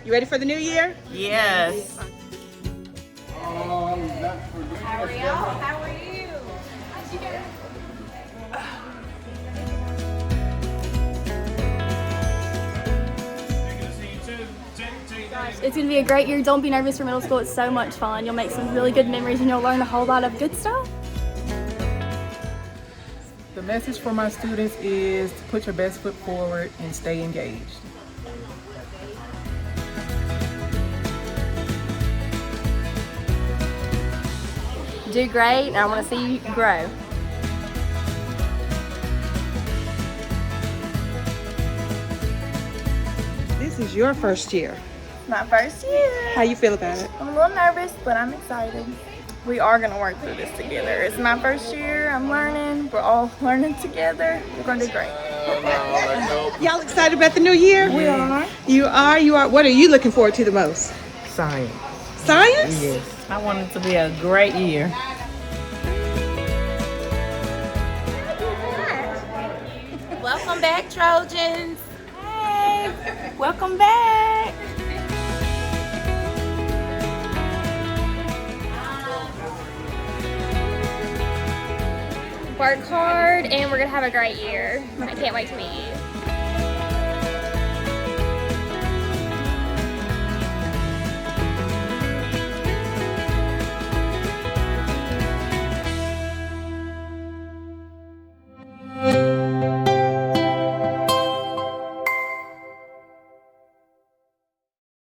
You ready for the new year? Yes. How are y'all? How are you? It's going to be a great year. Don't be nervous for middle school. It's so much fun. You'll make some really good memories and you'll learn a whole lot of good stuff. The message for my students is to put your best foot forward and stay engaged. Do great, and I want to see you grow. This is your first year. My first year. How you feel about it? I'm a little nervous, but I'm excited. We are going to work through this together. It's my first year. I'm learning. We're all learning together. We're going to do great. Y'all excited about the new year? We are. You are? You are? What are you looking forward to the most? Science. Science? Yes. I want it to be a great year. Welcome back, Trojans. Hey, welcome back. Work hard and we're gonna have a great year. I can't wait to meet you.